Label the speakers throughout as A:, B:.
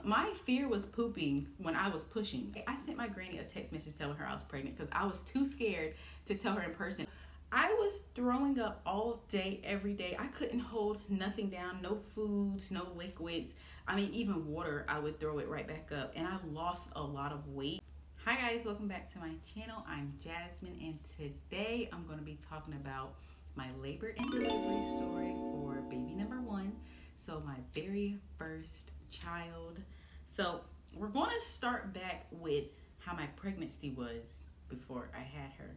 A: My fear was pooping when I was pushing. I sent my granny a text message telling her I was pregnant because I was too scared to tell her in person. I was throwing up all day, every day. I couldn't hold nothing down, no foods, no liquids. I mean, even water, I would throw it right back up. And I lost a lot of weight. Hi guys, welcome back to my channel. I'm Jasmine, and today I'm going to be talking about my labor and delivery story for baby number one. So my very first child. So we're going to start back with how my pregnancy was before I had her.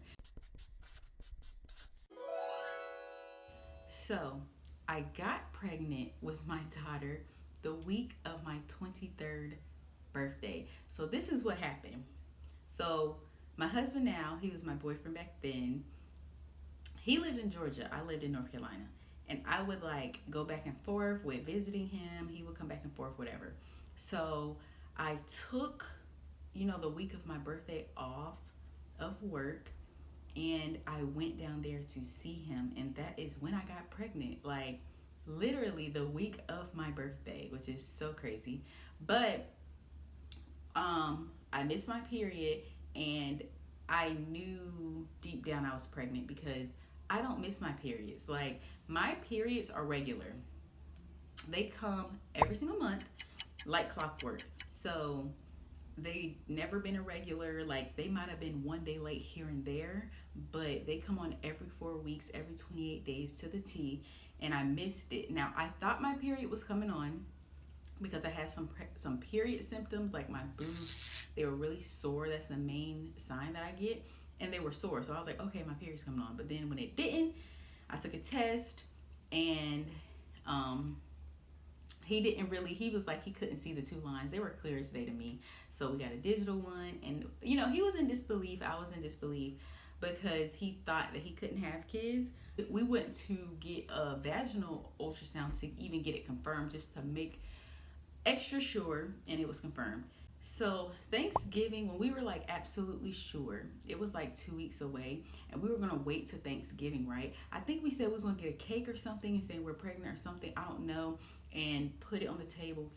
A: So I got pregnant with my daughter the week of my 23rd birthday. So this is what happened. So my husband now, he was my boyfriend back then. He lived in Georgia. I lived in North Carolina. And I would like go back and forth with visiting him. He would come back and forth, whatever. So I took, the week of my birthday off of work, and I went down there to see him, and that is when I got pregnant. Like literally the week of my birthday, which is so crazy. But I missed my period, and I knew deep down I was pregnant because I don't miss my periods. Like my periods are regular. They come every single month like clockwork. So they never been irregular. Like they might have been one day late here and there, but they come on every 4 weeks, every 28 days to the T, and I missed it. Now I thought my period was coming on because I had some period symptoms, like my boobs, they were really sore. That's the main sign that I get, and they were sore. So I was like, okay, my period's coming on. But then when it didn't, I took a test, and he was like, he couldn't see the two lines. They were clear as day to me. So we got a digital one, and he was in disbelief. I was in disbelief because he thought that he couldn't have kids. We went to get a vaginal ultrasound to even get it confirmed, just to make extra sure, and it was confirmed. So Thanksgiving, when we were like absolutely sure, it was like 2 weeks away, and we were gonna wait to Thanksgiving, right? I think we said we was gonna get a cake or something and say we're pregnant or something, I don't know, and put it on the table.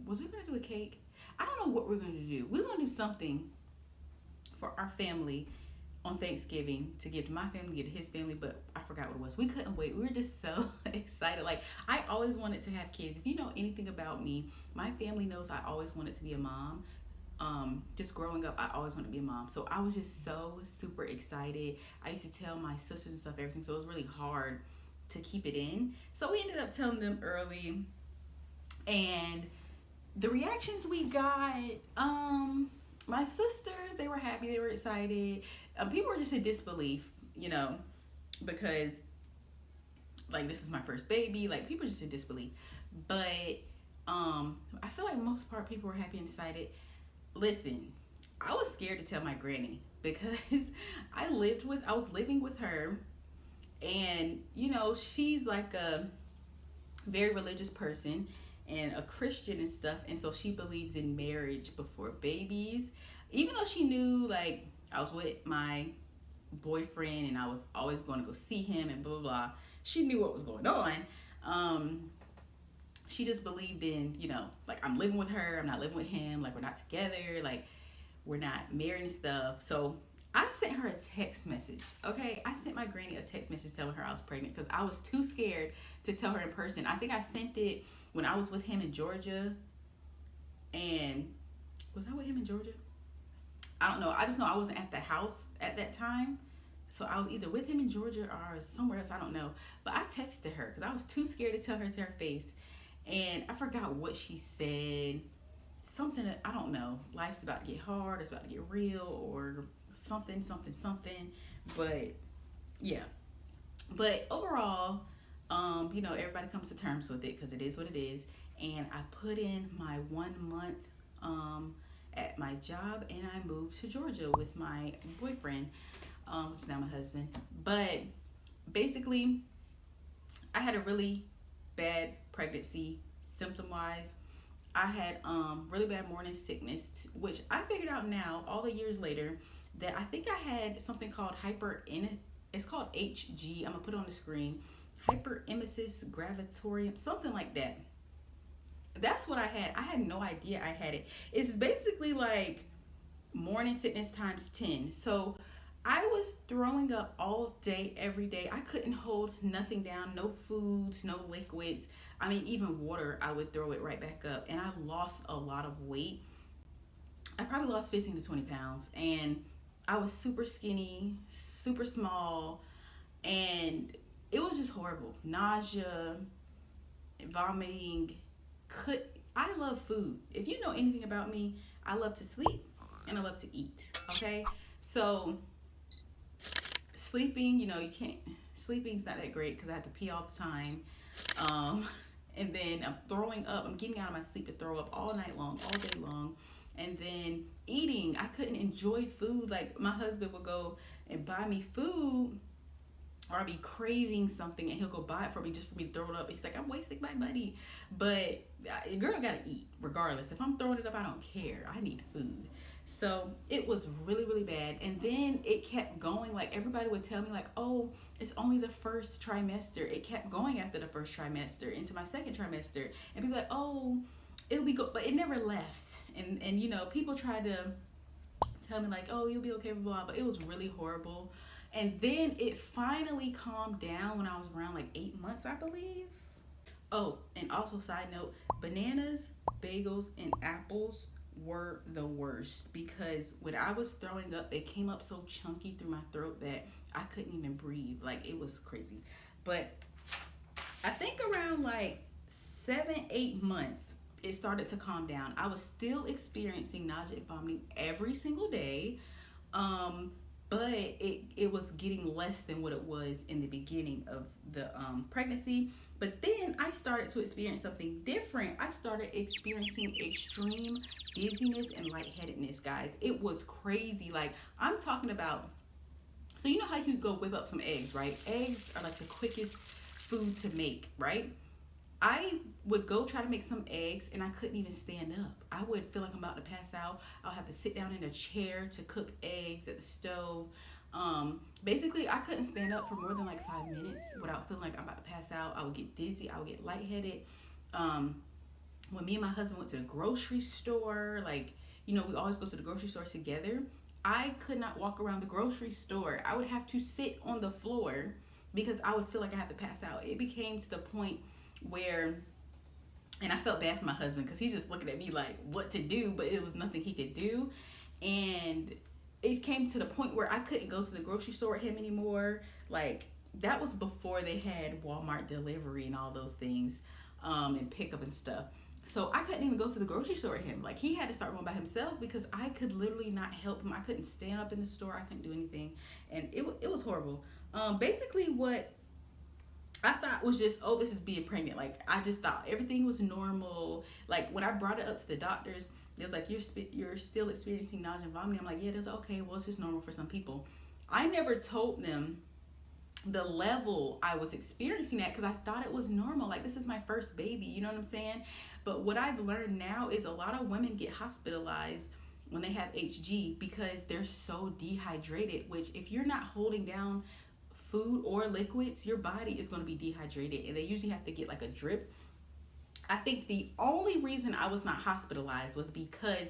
A: Was we gonna do a cake? I don't know what we're gonna do. We was gonna do something for our family on Thanksgiving to give to my family, give to his family, but I forgot what it was. We couldn't wait. We were just so excited. Like, I always wanted to have kids. If you know anything about me, my family knows I always wanted to be a mom. Just growing up, I always wanted to be a mom. So I was just so super excited. I used to tell my sisters and stuff, everything. So it was really hard to keep it in. So we ended up telling them early, and the reactions we got, my sisters, they were happy, they were excited. People were just in disbelief, because like this is my first baby. Like people just in disbelief. But I feel like most part people were happy and excited. Listen, I was scared to tell my granny because I was living with her, and she's like a very religious person and a Christian and stuff, and so she believes in marriage before babies. Even though she knew like I was with my boyfriend and I was always going to go see him and blah blah blah, she knew what was going on. She just believed in, like I'm living with her, I'm not living with him, like we're not together, like we're not married and stuff. So I sent her a text message. Okay, I sent my granny a text message telling her I was pregnant because I was too scared to tell her in person. I think I sent it when I was with him in Georgia. And was I with him in Georgia? I don't know. I just know I wasn't at the house at that time. So I was either with him in Georgia or somewhere else. I don't know. But I texted her because I was too scared to tell her to her face. And I forgot what she said. Something that, I don't know. Life's about to get hard. It's about to get real, or something. But yeah. But overall, everybody comes to terms with it because it is what it is. And I put in my 1 month at my job, and I moved to Georgia with my boyfriend, which is now my husband. But basically, I had a really bad pregnancy symptom wise. I had really bad morning sickness, which I figured out now, all the years later, that I think I had something called it's called HG. I'm gonna put it on the screen. Hyperemesis gravitorium, something like that. That's what I had. I had no idea I had it. It's basically like morning sickness times 10. So I was throwing up all day, every day. I couldn't hold nothing down, no foods, no liquids. I mean, even water, I would throw it right back up. And I lost a lot of weight. I probably lost 15 to 20 pounds. And I was super skinny, super small. And it was just horrible. Nausea, vomiting. Could I love food. If you know anything about me, I love to sleep and I love to eat. Okay? So sleeping, you can't, sleeping's not that great because I have to pee all the time. Um, and then I'm throwing up. I'm getting out of my sleep to throw up all night long, all day long. And then eating, I couldn't enjoy food. Like my husband would go and buy me food, or I'd be craving something and he'll go buy it for me just for me to throw it up. He's like, I'm wasting my money. But a girl gotta eat regardless. If I'm throwing it up, I don't care. I need food. So it was really, really bad. And then it kept going. Like everybody would tell me, like, oh, it's only the first trimester. It kept going after the first trimester into my second trimester. And people like, oh, it'll be good. But it never left. And people tried to tell me like, oh, you'll be okay, blah, blah, but it was really horrible. And then it finally calmed down when I was around like 8 months, I believe. Oh, and also side note, bananas, bagels, and apples were the worst because when I was throwing up, they came up so chunky through my throat that I couldn't even breathe. Like it was crazy. But I think around like 7, 8 months, it started to calm down. I was still experiencing nausea and vomiting every single day. But it was getting less than what it was in the beginning of the pregnancy. But then I started to experience something different. I started experiencing extreme dizziness and lightheadedness, guys. It was crazy. Like I'm talking about. So you know how you go whip up some eggs, right? Eggs are like the quickest food to make, right? I would go try to make some eggs and I couldn't even stand up. I would feel like I'm about to pass out. I'll have to sit down in a chair to cook eggs at the stove. Basically, I couldn't stand up for more than like 5 minutes without feeling like I'm about to pass out. I would get dizzy. I would get lightheaded. When me and my husband went to the grocery store, like, we always go to the grocery store together. I could not walk around the grocery store. I would have to sit on the floor because I would feel like I had to pass out. It became to the point where, and I felt bad for my husband because he's just looking at me like what to do, but it was nothing he could do. And it came to the point where I couldn't go to the grocery store with him anymore. Like that was before they had Walmart delivery and all those things, and pickup and stuff. So I couldn't even go to the grocery store with him. Like he had to start going by himself because I could literally not help him. I couldn't stand up in the store. I couldn't do anything, and it was horrible. Basically what I thought was just, oh, this is being pregnant. Like I just thought everything was normal. Like when I brought it up to the doctors, they was like, you're still experiencing nausea and vomiting. I'm like, yeah, that's okay. Well, it's just normal for some people. I never told them the level I was experiencing at because I thought it was normal. Like this is my first baby, you know what I'm saying? But what I've learned now is a lot of women get hospitalized when they have HG because they're so dehydrated, which if you're not holding down food or liquids, your body is going to be dehydrated, and they usually have to get like a drip. I think the only reason I was not hospitalized was because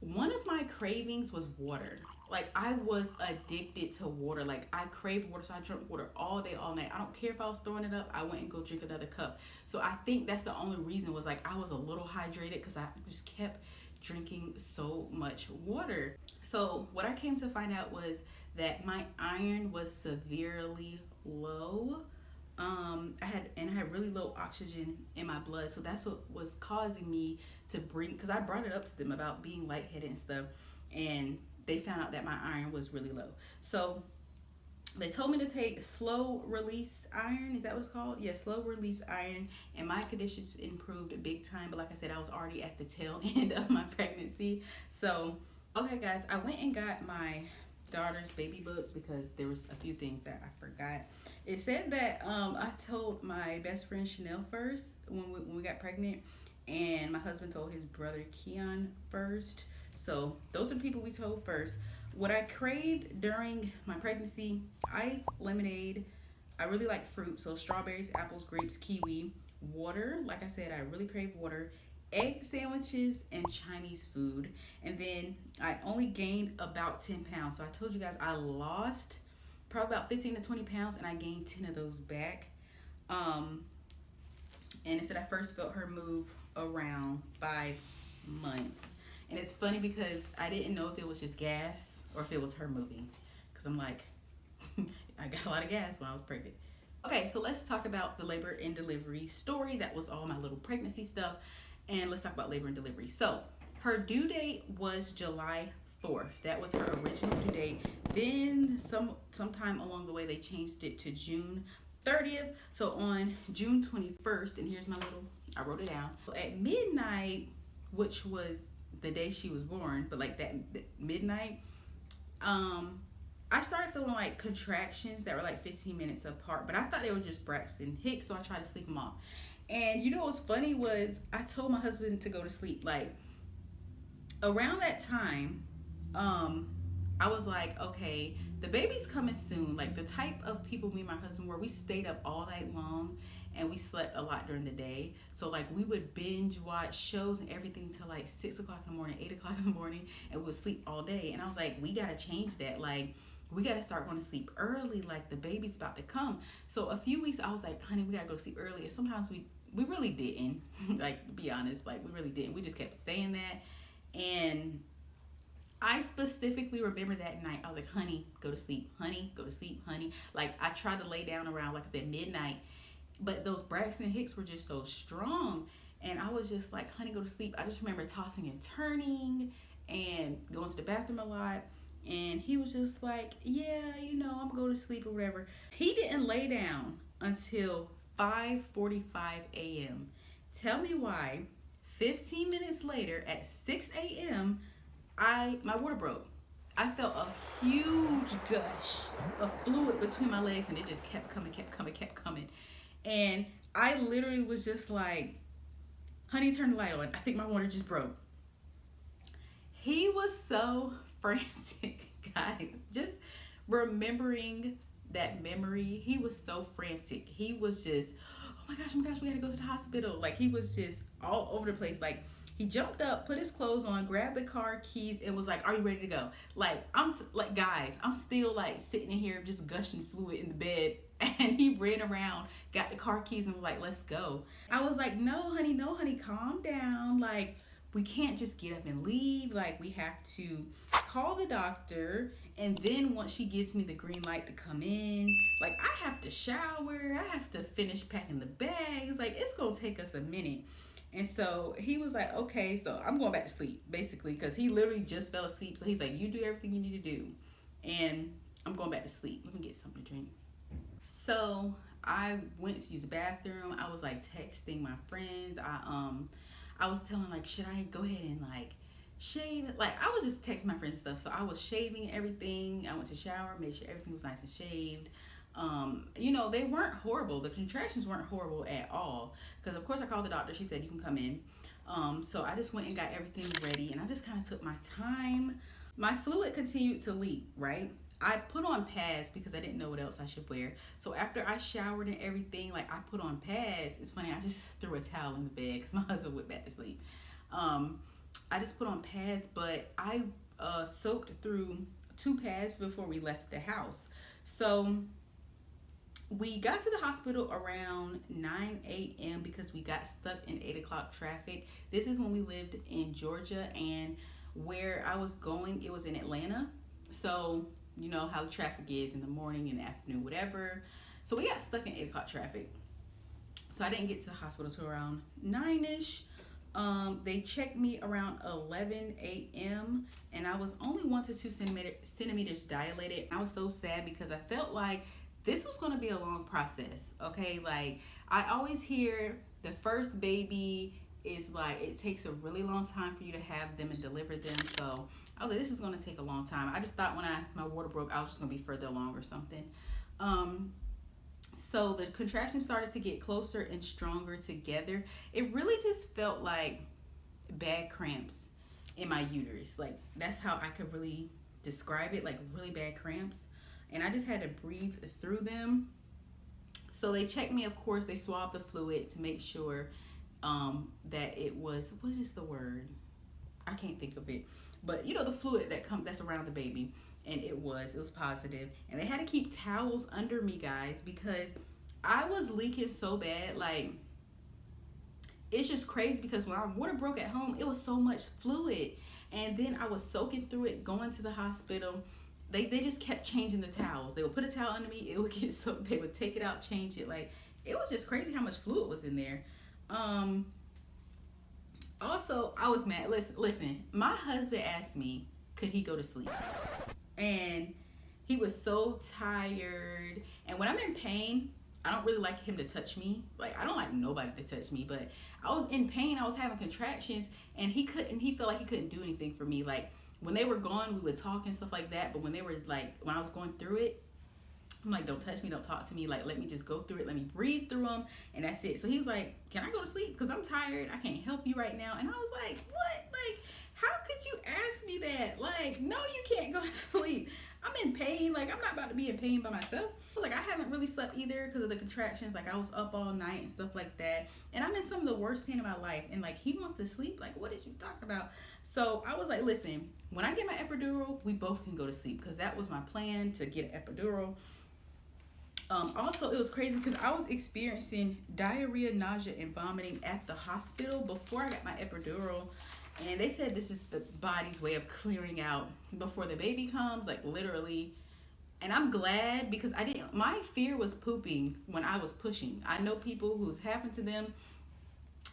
A: one of my cravings was water. Like I was addicted to water. Like I craved water, so I drank water all day, all night. I don't care if I was throwing it up. I went and go drink another cup. So I think that's the only reason was like I was a little hydrated because I just kept drinking so much water. So what I came to find out was that my iron was severely low. I had really low oxygen in my blood, so that's what was causing me to bring. Because I brought it up to them about being lightheaded and stuff, and they found out that my iron was really low. So they told me to take slow release iron. Is that what it's called? Yeah, slow release iron, and my conditions improved big time. But like I said, I was already at the tail end of my pregnancy. So okay, guys, I went and got my daughter's baby book because there was a few things that I forgot. It said that I told my best friend Chanel first when we got pregnant, and my husband told his brother Keon first. So those are the people we told first. What I craved during my pregnancy: ice, lemonade. I really like fruit, so strawberries, apples, grapes, kiwi. Water, like I said, I really crave water, egg sandwiches and Chinese food. And then I only gained about 10 pounds. So I told you guys I lost probably about 15 to 20 pounds and I gained 10 of those back. And it said I first felt her move around 5 months. And it's funny because I didn't know if it was just gas or if it was her moving. Because I'm like, I got a lot of gas when I was pregnant. Okay, so let's talk about the labor and delivery story. That was all my little pregnancy stuff. And let's talk about labor and delivery. So her due date was July 4th. That was her original due date. Then sometime along the way, they changed it to June 30th. So on June 21st, and here's my little, I wrote it down. At midnight, which was the day she was born, but like that midnight, I started feeling like contractions that were like 15 minutes apart, but I thought they were just Braxton Hicks, so I tried to sleep them off. And you know what's funny was I told my husband to go to sleep. Like around that time, I was like, okay, the baby's coming soon. Like the type of people me and my husband were, we stayed up all night long and we slept a lot during the day. So like we would binge watch shows and everything till like 6 o'clock in the morning, 8 o'clock in the morning, and we would sleep all day. And I was like, we gotta change that. Like we gotta start going to sleep early. Like the baby's about to come. So a few weeks I was like, honey, we gotta go to sleep early. And sometimes we really didn't. Like to be honest, like we really didn't. We just kept saying that. And I specifically remember that night. I was like, honey, go to sleep. Honey, go to sleep. Honey. Like I tried to lay down around, like I said, midnight. But those Braxton Hicks were just so strong. And I was just like, honey, go to sleep. I just remember tossing and turning and going to the bathroom a lot. And he was just like, yeah, you know, I'm gonna go to sleep or whatever. He didn't lay down until 5:45 a.m. Tell me why 15 minutes later at 6 a.m. my water broke. I felt a huge gush of fluid between my legs and it just kept coming. And I literally was just like, honey, turn the light on. I think my water just broke. He was so frantic, guys. Just remembering that memory, he was so frantic. He was just, oh my gosh, we gotta go to the hospital. Like he was just all over the place. Like he jumped up, put his clothes on, grabbed the car keys, and was like, are you ready to go? Like guys, I'm still like sitting in here just gushing fluid in the bed. And he ran around, got the car keys, and was like, let's go. I was like, no, honey, calm down. Like, we can't just get up and leave. Like, we have to call the doctor. And then once she gives me the green light to come in, like, I have to shower. I have to finish packing the bags. Like, it's going to take us a minute. And so he was like, okay, so I'm going back to sleep, basically, because he literally just fell asleep. So he's like, you do everything you need to do. And I'm going back to sleep. Let me get something to drink. So I went to use the bathroom. I was like texting my friends. I was telling like, should I go ahead and like shave? Like I was just texting my friends and stuff. So I was shaving everything. I went to shower, made sure everything was nice and shaved. You know, they weren't horrible. The contractions weren't horrible at all. Because of course I called the doctor. She said you can come in. So I just went and got everything ready and I just kind of took my time. My fluid continued to leak, right? I put on pads because I didn't know what else I should wear. So after I showered and everything, like I put on pads. It's funny, I just threw a towel in the bed because my husband went back to sleep. I just put on pads, but I soaked through 2 pads before we left the house. So we got to the hospital around 9 a.m. because we got stuck in 8 o'clock traffic. This is when we lived in Georgia, and where I was going, it was in Atlanta. So you know how the traffic is in the morning, in the afternoon, whatever. So we got stuck in 8 o'clock traffic. So I didn't get to the hospital till around 9-ish. They checked me around 11 a.m. and I was only 1 to 2 centimeters dilated. I was so sad because I felt like this was going to be a long process. Okay, like I always hear the first baby is like it takes a really long time for you to have them and deliver them. So I was like, this is going to take a long time. I just thought when my water broke, I was just going to be further along or something. So the contractions started to get closer and stronger together. It really just felt like bad cramps in my uterus. Like that's how I could really describe it, like really bad cramps. And I just had to breathe through them. So they checked me, of course. They swabbed the fluid to make sure that it was, what is the word? I can't think of it. But you know, the fluid that's around the baby, and it was positive. And they had to keep towels under me, guys, because I was leaking so bad. Like, it's just crazy because when our water broke at home, it was so much fluid. And then I was soaking through it, going to the hospital. They just kept changing the towels. They would put a towel under me, it would get soaked. They would take it out, change it. Like, it was just crazy how much fluid was in there. Also, I was mad. Listen, my husband asked me, could he go to sleep? And he was so tired. And when I'm in pain, I don't really like him to touch me. Like, I don't like nobody to touch me, but I was in pain. I was having contractions, and he felt like he couldn't do anything for me. Like, when they were gone, we would talk and stuff like that. But when they were like, when I was going through it, I'm like, don't touch me, don't talk to me. Like, let me just go through it. Let me breathe through them. And that's it. So he was like, can I go to sleep? Because I'm tired. I can't help you right now. And I was like, what? Like, how could you ask me that? Like, no, you can't go to sleep. I'm in pain. Like, I'm not about to be in pain by myself. I was like, I haven't really slept either because of the contractions. Like, I was up all night and stuff like that. And I'm in some of the worst pain of my life. And like, he wants to sleep. Like, what did you talk about? So I was like, listen, when I get my epidural, we both can go to sleep, because that was my plan, to get an epidural. Also, it was crazy because I was experiencing diarrhea, nausea, and vomiting at the hospital before I got my epidural. And they said this is the body's way of clearing out before the baby comes, like literally. And I'm glad, because my fear was pooping when I was pushing. I know people who's happened to them.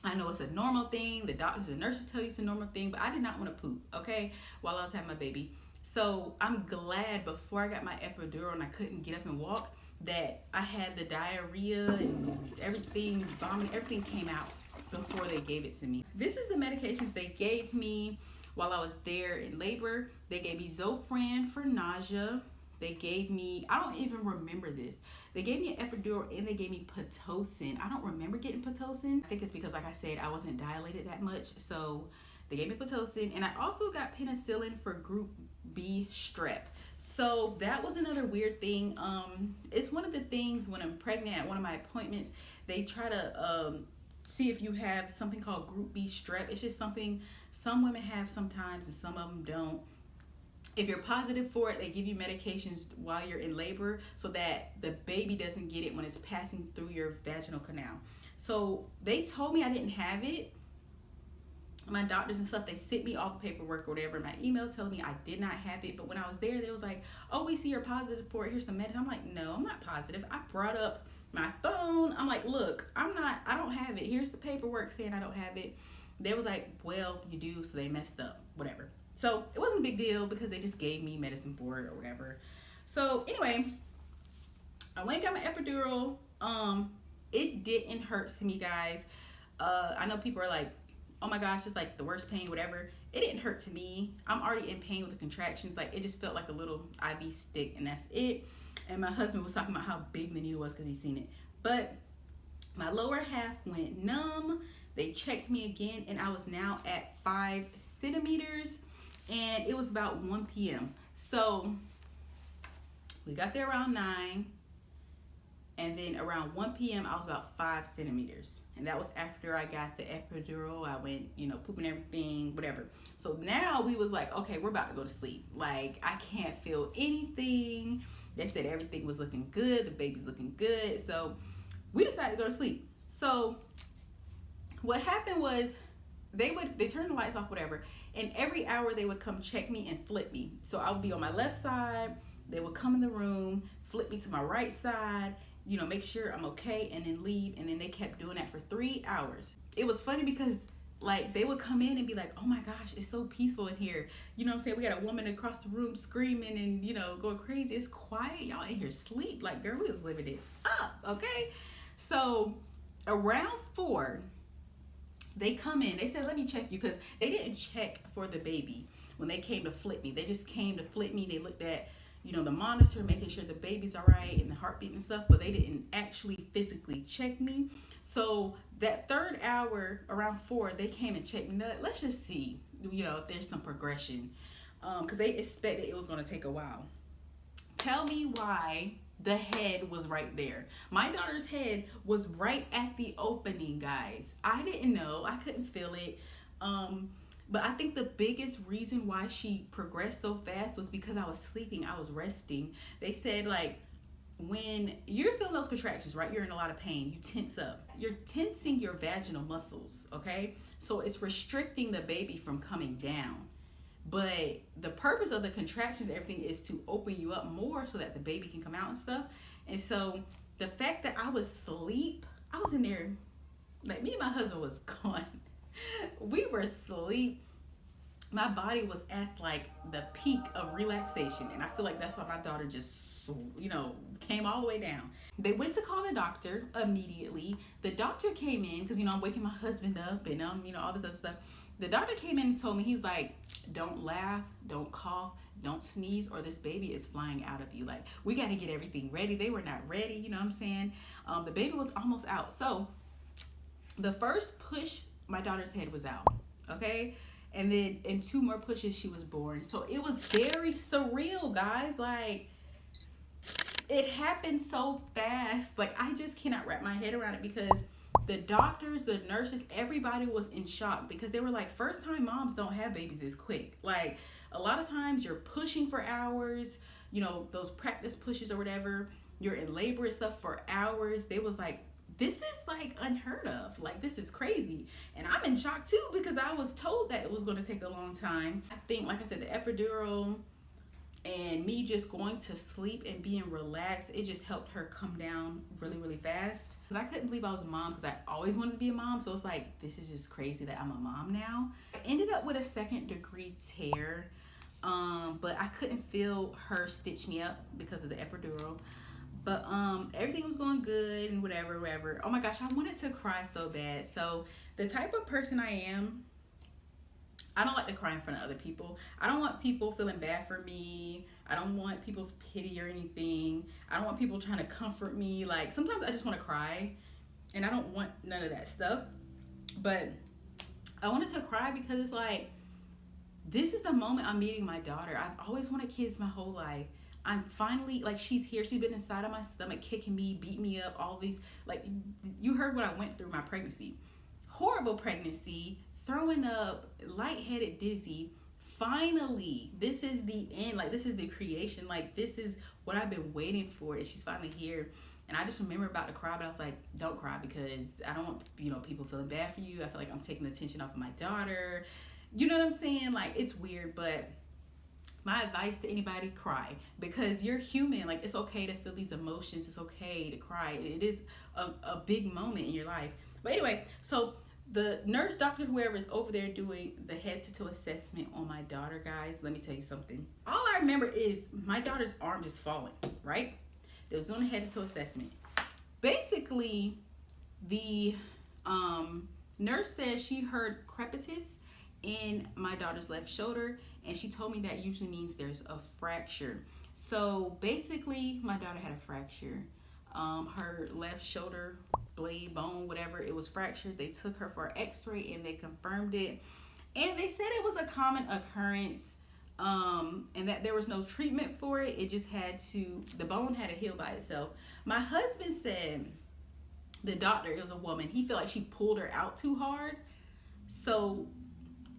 A: I know it's a normal thing. The doctors and nurses tell you it's a normal thing, but I did not want to poop, okay, while I was having my baby. So I'm glad before I got my epidural and I couldn't get up and walk, that I had the diarrhea and everything, vomiting, everything came out before they gave it to me. This is the medications they gave me while I was there in labor. They gave me Zofran for nausea. They gave me, I don't even remember this. They gave me an epidural and they gave me Pitocin. I don't remember getting Pitocin. I think it's because, like I said, I wasn't dilated that much. So they gave me Pitocin, and I also got penicillin for group B strep. So that was another weird thing. It's one of the things when I'm pregnant at one of my appointments, they try to see if you have something called group B strep. It's just something some women have sometimes and some of them don't. If you're positive for it, they give you medications while you're in labor so that the baby doesn't get it when it's passing through your vaginal canal. So they told me I didn't have it. My doctors and stuff, they sent me all the paperwork or whatever, my email telling me I did not have it. But when I was there, they was like, oh, we see you're positive for it, here's some medicine. I'm like, no, I'm not positive. I brought up my phone. I'm like, look, I don't have it. Here's the paperwork saying I don't have it. They was like, well, you do, so they messed up, whatever. So it wasn't a big deal because they just gave me medicine for it or whatever. So anyway, I went and got my epidural. It didn't hurt to me, guys. I know people are like, oh my gosh, it's like the worst pain, whatever. It didn't hurt to me. I'm already in pain with the contractions. Like, it just felt like a little IV stick, and that's it. And my husband was talking about how big the needle was because he's seen it. But my lower half went numb. They checked me again, and I was now at 5 centimeters, and it was about 1 p.m. So we got there around 9, and then around 1 p.m. I was about 5 centimeters. And that was after I got the epidural. I went, pooping everything, whatever. So now we was like, okay, we're about to go to sleep. Like, I can't feel anything. They said everything was looking good. The baby's looking good. So we decided to go to sleep. So what happened was they turned the lights off, whatever. And every hour they would come check me and flip me. So I would be on my left side. They would come in the room, flip me to my right side, make sure I'm okay, and then leave. And then they kept doing that for 3 hours. It was funny because, like, they would come in and be like, oh my gosh, it's so peaceful in here. You know what I'm saying? We got a woman across the room screaming and, going crazy. It's quiet. Y'all in here sleep. Like, girl, we was living it up, okay? So around 4, they come in. They said, let me check you, because they didn't check for the baby when they came to flip me. They just came to flip me. They looked at the monitor, making sure the baby's all right and the heartbeat and stuff, but they didn't actually physically check me. So that 3rd hour, around 4, they came and checked me. Let's just see, if there's some progression, because they expected it was going to take a while. Tell me why the head was right there. My daughter's head was right at the opening, guys. I didn't know. I couldn't feel it. But I think the biggest reason why she progressed so fast was because I was sleeping. I was resting. They said, like, when you're feeling those contractions, right? You're in a lot of pain. You tense up. You're tensing your vaginal muscles, okay? So it's restricting the baby from coming down. But the purpose of the contractions, everything, is to open you up more so that the baby can come out and stuff. And so the fact that I was asleep, I was in there, like, me and my husband was gone. We were asleep. My body was at like the peak of relaxation, and I feel like that's why my daughter just, came all the way down. They went to call the doctor immediately. The doctor came in because, I'm waking my husband up and all this other stuff. The doctor came in and told me, he was like, don't laugh, don't cough, don't sneeze, or this baby is flying out of you. Like, we got to get everything ready. They were not ready, you know what I'm saying? The baby was almost out. So the first push, my daughter's head was out, okay? And then in 2 more pushes, she was born. So it was very surreal, guys. Like, it happened so fast. Like, I just cannot wrap my head around it, because the doctors, the nurses, everybody was in shock, because they were like, first time moms don't have babies this quick. Like, a lot of times you're pushing for hours, those practice pushes or whatever, you're in labor and stuff for hours. They was like, this is like unheard of. Like, this is crazy. And I'm in shock too, because I was told that it was going to take a long time. I think, like I said, the epidural and me just going to sleep and being relaxed, it just helped her come down really, really fast. Because I couldn't believe I was a mom, because I always wanted to be a mom. So it's like, this is just crazy that I'm a mom now. I ended up with a 2nd-degree tear, but I couldn't feel her stitch me up because of the epidural. But everything was going good and whatever. Oh my gosh, I wanted to cry so bad. So the type of person I am, I don't like to cry in front of other people. I don't want people feeling bad for me. I don't want people's pity or anything. I don't want people trying to comfort me. Like, sometimes I just want to cry, and I don't want none of that stuff. But I wanted to cry because it's like, this is the moment I'm meeting my daughter. I've always wanted kids my whole life. I'm finally, like, she's here. She's been inside of my stomach, kicking me, beating me up, all these, like, you heard what I went through my pregnancy. Horrible pregnancy, throwing up, lightheaded, dizzy. Finally, this is the end. Like, this is the creation. Like, this is what I've been waiting for, and she's finally here. And I just remember about to cry, but I was like, don't cry, because I don't want, people feeling bad for you. I feel like I'm taking the attention off of my daughter. You know what I'm saying? Like, it's weird, but my advice to anybody, cry, because you're human. Like, it's okay to feel these emotions. It's okay to cry. It is a big moment in your life. But anyway, so the nurse, doctor, whoever is over there doing the head-to-toe assessment on my daughter, guys, let me tell you something. All I remember is my daughter's arm just falling, right? They was doing a head-to-toe assessment. Basically, the nurse said she heard crepitus in my daughter's left shoulder, and she told me that usually means there's a fracture. So basically, my daughter had a fracture. Her left shoulder blade, bone, whatever, it was fractured. They took her for an x-ray and they confirmed it, and they said it was a common occurrence, and that there was no treatment for it. It just the bone had to heal by itself. My husband said the doctor, it was a woman, he felt like she pulled her out too hard. So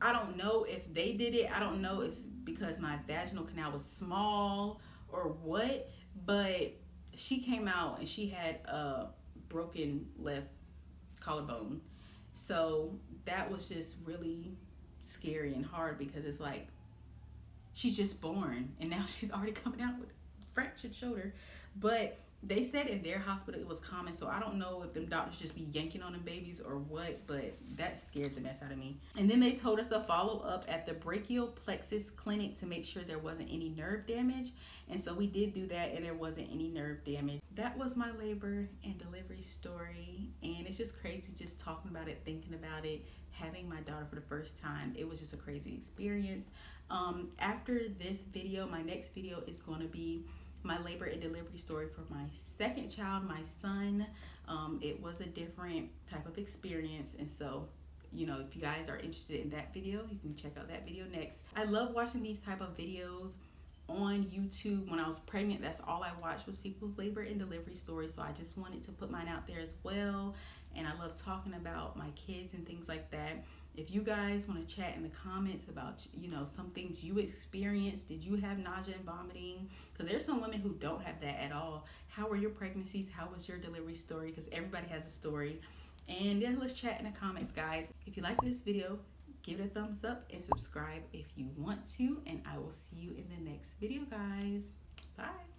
A: I don't know if they did it. I don't know if it's because my vaginal canal was small or what, but she came out and she had a broken left collarbone. So that was just really scary and hard, because it's like, she's just born and now she's already coming out with a fractured shoulder. But they said in their hospital it was common, so I don't know if them doctors just be yanking on them babies or what, but that scared the mess out of me. And then they told us to follow up at the brachial plexus clinic to make sure there wasn't any nerve damage. And so we did do that, and there wasn't any nerve damage. That was my labor and delivery story, and it's just crazy just talking about it, thinking about it, having my daughter for the first time. It was just a crazy experience. After this video, my next video is going to be my labor and delivery story for my second child, my son. It was a different type of experience, and so, if you guys are interested in that video, you can check out that video next. I love watching these type of videos on YouTube when I was pregnant, that's all I watched was people's labor and delivery stories. So I just wanted to put mine out there as well. And I love talking about my kids and things like that. If you guys want to chat in the comments about, some things you experienced, did you have nausea and vomiting? Because there's some women who don't have that at all. How were your pregnancies? How was your delivery story? Because everybody has a story. And then let's chat in the comments, guys. If you like this video, give it a thumbs up and subscribe if you want to. And I will see you in the next video, guys. Bye.